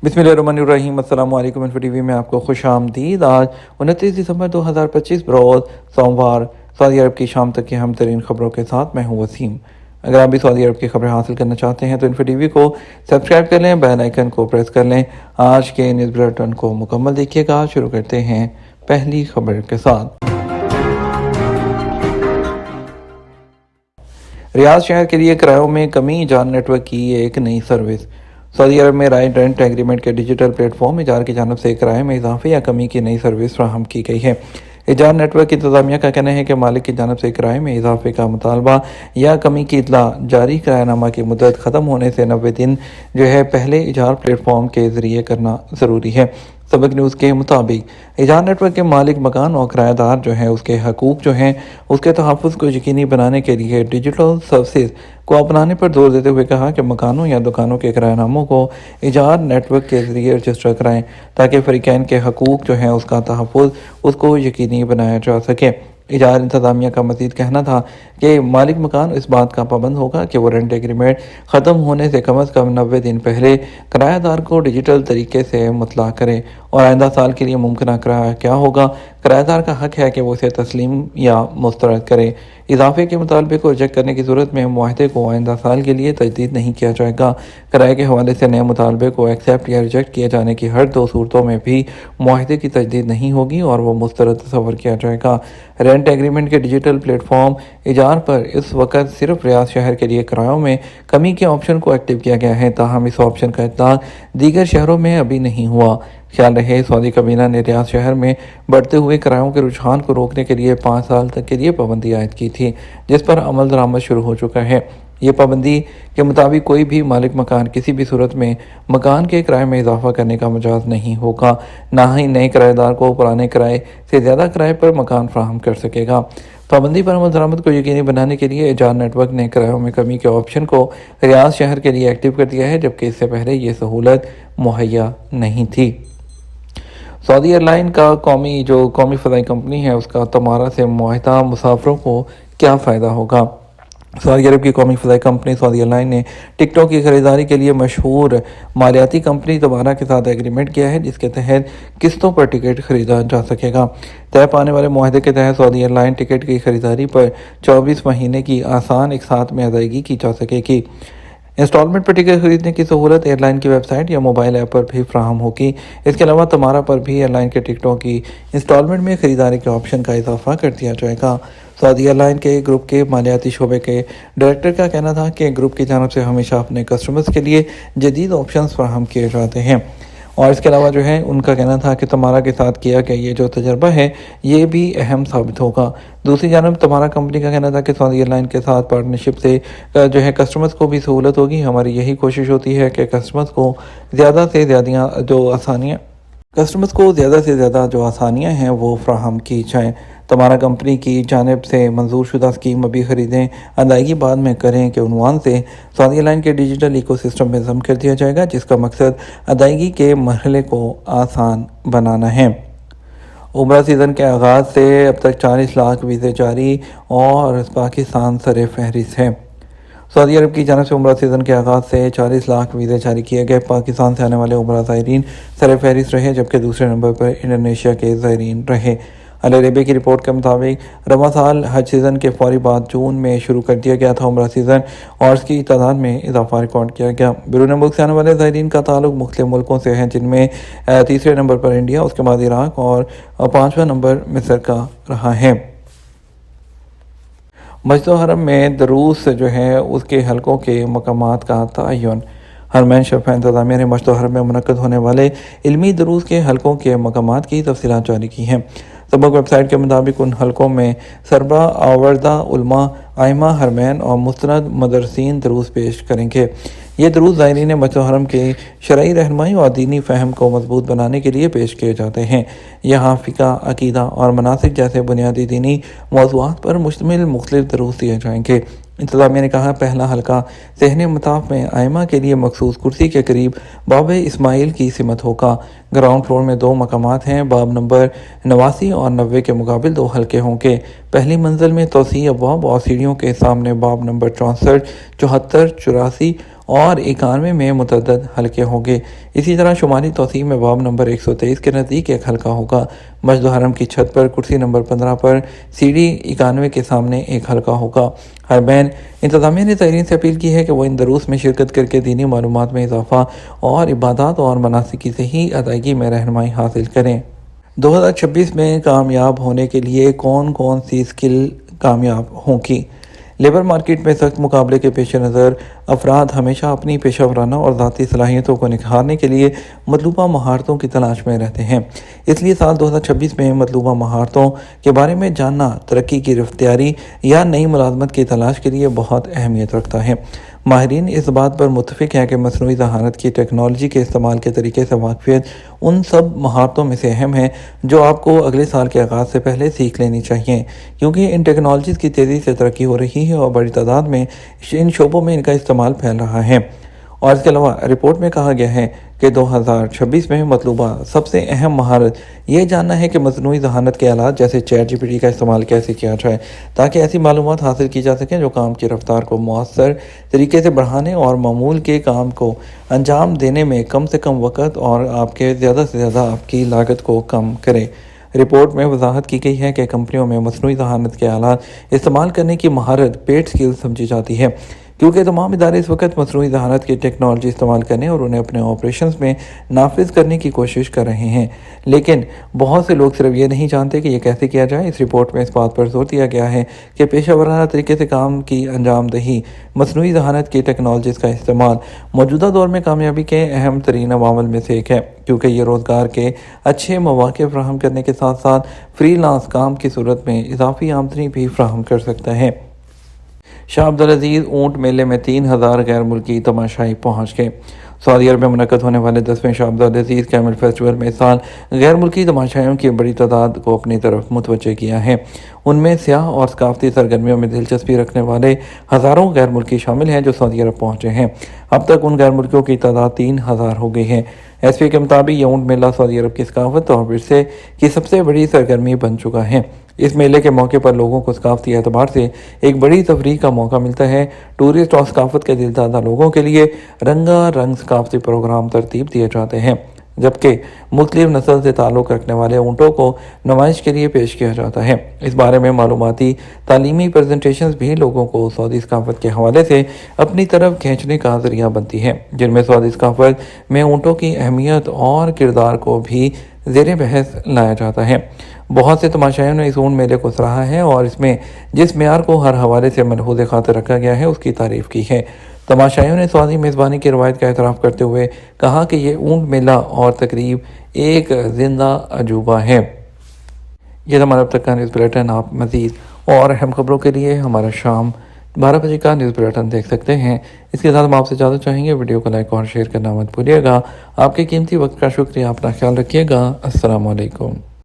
बिस्मिल्लाहिर्रहमानिर्रहीम। अस्सलाम वालेकुम। इन्फो टीवी में आपको खुश आमदीद। आज 29 दिसंबर 2025 बरोज़ सोमवार सऊदी अरब की शाम तक की अहम तरीन खबरों के साथ मैं हूँ वसीम। अगर आप भी सऊदी अरब की खबरें हासिल करना चाहते हैं तो इन्फो टीवी को सब्सक्राइब कर लें, बेल आइकन को प्रेस कर लें। आज के न्यूज़ बुलेटिन को मुकम्मल देखिएगा। शुरू करते हैं पहली खबर के साथ। रियाद शहर के लिए किरायों में कमी, जान नेटवर्क की एक नई सर्विस। सऊदी अरब में राइट रेंट एग्रीमेंट के डिजिटल प्लेटफॉर्म इजार की जानब से किराए में इजाफे या कमी की नई सर्विस फराहम की गई है। इजार नेटवर्क इंतजामिया का कहना है कि मालिक की जानब से किराए में इजाफे का मुतालबा या कमी की इतला जारी किरायानामा की मुद्दत ख़त्म होने से 90 दिन पहले इजार प्लेटफॉर्म के ज़रिए करना ज़रूरी है। सबक न्यूज़ के मुताबिक इजार नेटवर्क के मालिक, मकान और किराएदार उसके हकूक़ उसके तहफ़्फ़ुज़ को यकीनी बनाने के लिए डिजिटल सर्विसेज को अपनाने पर जोर देते हुए कहा कि मकानों या दुकानों के किरायानामों को इजार नेटवर्क के ज़रिए रजिस्टर कराएं ताकि फ़रीक़ैन के हकूक़ उसका तहफ़्फ़ुज़ उसको यकीनी बनाया जा सके। इजार इंतज़ामिया का मज़ीद कहना था कि मालिक मकान इस बात का पाबंद होगा कि वो रेंट एग्रीमेंट ख़त्म होने से कम 90 दिन पहले किराएदार को डिजिटल तरीके से मुतला करे और आइंदा साल के लिए मुमकिन किराया क्या होगा, किराएदार का हक है कि वो इसे तस्लीम या मुस्तरद करे। इजाफे के मुतालबे को रिजेक्ट करने की सूरत में मुआहदे को आइंदा साल के लिए तजदीद नहीं किया जाएगा। किराए के हवाले से नए मुतालबे को एक्सेप्ट या रिजेक्ट किए जाने की हर दो सूरतों में भी मुआहदे की तजदीद नहीं होगी और वह मुस्तरद तस्वर किया जाएगा। रेंट एग्रीमेंट के डिजिटल प्लेटफॉर्म इजार पर इस वक्त सिर्फ रियाद शहर के लिए किरायों में कमी के ऑप्शन को एक्टिव किया गया है, ताहम इस ऑप्शन का इतलाक दीगर शहरों में अभी नहीं हुआ। ख्याल रहे सऊदी काबीना ने रियाद शहर में बढ़ते हुए किरायों के रुझान को रोकने के लिए 5 साल तक के लिए पाबंदी आयद की थी, जिस पर अमल दरामद शुरू हो चुका है। ये पाबंदी के मुताबिक कोई भी मालिक मकान किसी भी सूरत में मकान के किराए में इजाफा करने का मजाज नहीं होगा, ना ही नए किराएदार को पुराने किराए से ज़्यादा किराए पर मकान फराहम कर सकेगा। पाबंदी पर अमल दरामद को यकीनी बनाने के लिए इजार नेटवर्क ने किरायों में कमी के ऑप्शन को रियाद शहर के लिए एक्टिव कर दिया है, जबकि इससे पहले ये सहूलत मुहैया नहीं थी। सऊदी एयरलाइन का कौमी फ़ज़ाई कंपनी है उसका तमारा से मुआहिदा मुसाफिरों को क्या फ़ायदा होगा। सऊदी अरब की कौमी फ़ज़ाई कंपनी सऊदी एयरलाइन ने टिकटों की खरीदारी के लिए मशहूर मालियाती कंपनी तमारा के साथ एग्रीमेंट किया है, जिसके तहत किस्तों पर टिकट खरीदा जा सकेगा। तय पाने वाले मुआहदे के तहत सऊदी एयरलाइन टिकट की खरीदारी पर 24 महीने की आसान एक साथ में अदायगी की जा सकेगी। इंस्टॉलमेंट पर टिकट खरीदने की सहूलत एयरलाइन की वेबसाइट या मोबाइल ऐप पर भी फ्राहम होगी। इसके अलावा तमारा पर भी एयरलाइन के टिकटों की इंस्टॉलमेंट में खरीदारी के ऑप्शन का इजाफा कर दिया जाएगा। सऊदी एयरलाइन के ग्रुप के मालियाती शोबे के डायरेक्टर का कहना था कि ग्रुप की जानब से हमेशा अपने कस्टमर्स के लिए जदीद ऑप्शन फ्राहम किए जाते हैं और इसके अलावा उनका कहना था कि तमारा के साथ किया गया ये जो तजर्बा है ये भी अहम साबित होगा। दूसरी जानब तमारा कंपनी का कहना था कि सऊदी एयरलाइन के साथ पार्टनरशिप से कस्टमर्स को भी सहूलत होगी। हमारी यही कोशिश होती है कि कस्टमर्स को ज़्यादा से ज़्यादा जो आसानियाँ हैं वो फ्राहम की जाएँ। तमारा कंपनी की जानिब से मंजूर शुदा स्कीम अभी ख़रीदें, अदायगी बाद में करें के उन्वान से सऊदी एयरलाइन के डिजिटल इकोसिस्टम में ज़म कर दिया जाएगा, जिसका मकसद अदायगी के मरहले को आसान बनाना है। उम्रा सीज़न के आगाज़ से अब तक 40 लाख वीज़े जारी और पाकिस्तान सर फहरिस्त है। सऊदी अरब की जानब से उम्रा सीज़न के आगाज़ से 40 लाख वीज़े जारी किए गए। पाकिस्तान से आने वाले उम्रा ज़ायरीन सर फहरिस्त रहे, जबकि दूसरे नंबर पर इंडोनेशिया के ज़ायरीन रहे। अल अरेबिया की रिपोर्ट के मुताबिक रवा साल हज सीज़न के फौरी बाद जून में शुरू कर दिया गया था उम्रा सीज़न और इसकी तादाद में इजाफा रिकॉर्ड किया गया। बैरून मुल्क से आने वाले ज़ायरीन का ताल्लुक मुख्तलिफ मुल्कों से है, जिनमें तीसरे नंबर पर इंडिया, उसके बाद इराक और 5वां नंबर मिस्र का रहा है। मस्जिद हरम में दरूस उसके हलकों के मकामात का तयन। हरमैन शफ़ा इंतज़ामिया ने मस्जिद हरम में मुनक़्क़द होने वाले इल्मी दरूस के हलकों के मकामात की तफ़सीलात जारी की हैं। सबक वेबसाइट के मुताबिक उन हलकों में सरबरा आवर्दा उलमा, आइमा हरमैन और मुस्तनद मदरसीन दरूस पेश करेंगे। ये दरूस ज़ायरीन मस्जिद हरम के शरई रहनुमाई और दीनी फ़हम को मजबूत बनाने के लिए पेश किए जाते हैं। यहाँ फ़िक़ा, अक़ीदा और मनासिक जैसे बुनियादी दीनी मौज़ूआत पर मुश्तमिल मुख्तलिफ दरूस दिए जाएंगे। इंतज़ामिया ने कहा, पहला हल्का सहने मताफ़ में आइमा के लिए मखसूस कुर्सी के करीब बाब इस्माइल की सिमत होगा। ग्राउंड फ्लोर में 2 मकामात हैं। बाब नंबर 89 और 90 के मुकाबिल 2 हल्के होंगे। पहली मंजिल में तोसी अबवाब और सीढ़ियों के सामने बाब नंबर 64, 74, 84 اور 91 میں متعدد حلقے ہوں گے۔ اسی طرح شمالی توسیع میں باب نمبر 123 کے نزدیک ایک حلقہ ہوگا۔ مسجد حرم کی چھت پر کرسی نمبر 15 پر سیڑھی 91 کے سامنے ایک حلقہ ہوگا۔ حرمین انتظامیہ نے زائرین سے اپیل کی ہے کہ وہ ان دروس میں شرکت کر کے دینی معلومات میں اضافہ اور عبادات اور مناسک کی صحیح ادائیگی میں رہنمائی حاصل کریں۔ 2026 میں کامیاب ہونے کے لیے کون کون سی اسکل کامیاب ہوں گی؟ لیبر مارکیٹ میں سخت مقابلے کے پیش نظر افراد ہمیشہ اپنی پیشہ ورانہ اور ذاتی صلاحیتوں کو نکھارنے کے لیے مطلوبہ مہارتوں کی تلاش میں رہتے ہیں۔ اس لیے سال 2026 میں مطلوبہ مہارتوں کے بارے میں جاننا ترقی کی رفتاری یا نئی ملازمت کی تلاش کے لیے بہت اہمیت رکھتا ہے۔ ماہرین اس بات پر متفق ہیں کہ مصنوعی ذہانت کی ٹیکنالوجی کے استعمال کے طریقے سے واقفیت ان سب مہارتوں میں سے اہم ہے جو آپ کو اگلے سال کے آغاز سے پہلے سیکھ لینی چاہیے، کیونکہ ان ٹیکنالوجیز کی تیزی سے ترقی ہو رہی ہے اور بڑی تعداد میں ان شعبوں میں ان کا استعمال پھیل رہا ہے۔ اور اس کے علاوہ رپورٹ میں کہا گیا ہے کہ 2026 میں مطلوبہ سب سے اہم مہارت یہ جاننا ہے کہ مصنوعی ذہانت کے آلات جیسے چیٹ جی پی ٹی کا استعمال کیسے کیا جائے تاکہ ایسی معلومات حاصل کی جا سکیں جو کام کی رفتار کو مؤثر طریقے سے بڑھانے اور معمول کے کام کو انجام دینے میں کم سے کم وقت اور آپ کے زیادہ سے زیادہ آپ کی لاگت کو کم کرے۔ رپورٹ میں وضاحت کی گئی ہے کہ کمپنیوں میں مصنوعی ذہانت کے آلات استعمال کرنے کی مہارت پیڈ سکل سمجھی جاتی ہے، کیونکہ تمام ادارے اس وقت مصنوعی ذہانت کی ٹیکنالوجی استعمال کرنے اور انہیں اپنے آپریشنز میں نافذ کرنے کی کوشش کر رہے ہیں، لیکن بہت سے لوگ صرف یہ نہیں جانتے کہ یہ کیسے کیا جائے۔ اس رپورٹ میں اس بات پر زور دیا گیا ہے کہ پیشہ ورانہ طریقے سے کام کی انجام دہی مصنوعی ذہانت کی ٹیکنالوجیز کا استعمال موجودہ دور میں کامیابی کے اہم ترین عوامل میں سے ایک ہے، کیونکہ یہ روزگار کے اچھے مواقع فراہم کرنے کے ساتھ ساتھ فری لانس کام کی صورت میں اضافی آمدنی بھی فراہم کر سکتا ہے۔ شاہ عبدالعزیز اونٹ میلے میں 3000 غیر ملکی تماشائی پہنچ گئے۔ سعودی عرب میں منعقد ہونے والے 10ویں شاہ عبدالعزیز کیمل فیسٹیول میں اس سال غیر ملکی تماشائیوں کی بڑی تعداد کو اپنی طرف متوجہ کیا ہے۔ ان میں سیاح اور ثقافتی سرگرمیوں میں دلچسپی رکھنے والے ہزاروں غیر ملکی شامل ہیں جو سعودی عرب پہنچے ہیں۔ اب تک ان غیر ملکیوں کی تعداد 3000 ہو گئی ہے۔ ایس پی کے مطابق یہ اونٹ میلہ سعودی عرب کی ثقافت اور ورثے کی سب سے بڑی سرگرمی بن چکا ہے۔ اس میلے کے موقع پر لوگوں کو ثقافتی اعتبار سے ایک بڑی تفریح کا موقع ملتا ہے۔ ٹورسٹ اور ثقافت کے دل دادہ لوگوں کے لیے رنگا رنگ ثقافتی پروگرام ترتیب دیے جاتے ہیں، جبکہ مختلف نسل سے تعلق رکھنے والے اونٹوں کو نمائش کے لیے پیش کیا جاتا ہے۔ اس بارے میں معلوماتی تعلیمی پریزنٹیشنز بھی لوگوں کو سعودی ثقافت کے حوالے سے اپنی طرف کھینچنے کا ذریعہ بنتی ہے، جن میں سعودی ثقافت میں اونٹوں کی اہمیت اور کردار کو بھی زیر بحث لایا جاتا ہے۔ بہت سے تماشائیوں نے اس اونٹ میلے کو سراہا ہے اور اس میں جس معیار کو ہر حوالے سے ملحوظ خاطر رکھا گیا ہے اس کی تعریف کی ہے۔ تماشائیوں نے سعودی میزبانی کی روایت کا اعتراف کرتے ہوئے کہا کہ یہ اونٹ میلہ اور تقریب ایک زندہ عجوبہ ہے۔ یہ ہمارا اب تک کا نیوز بلیٹن۔ آپ مزید اور اہم خبروں کے لیے ہمارا شام 12 بجے کا نیوز بلیٹن دیکھ سکتے ہیں۔ اس کے ساتھ ہم آپ سے اجازت چاہیں گے، ویڈیو کو لائک اور شیئر کرنا مت بھولیے گا۔ آپ کے قیمتی وقت کا شکریہ، اپنا خیال رکھیے گا۔ السلام علیکم۔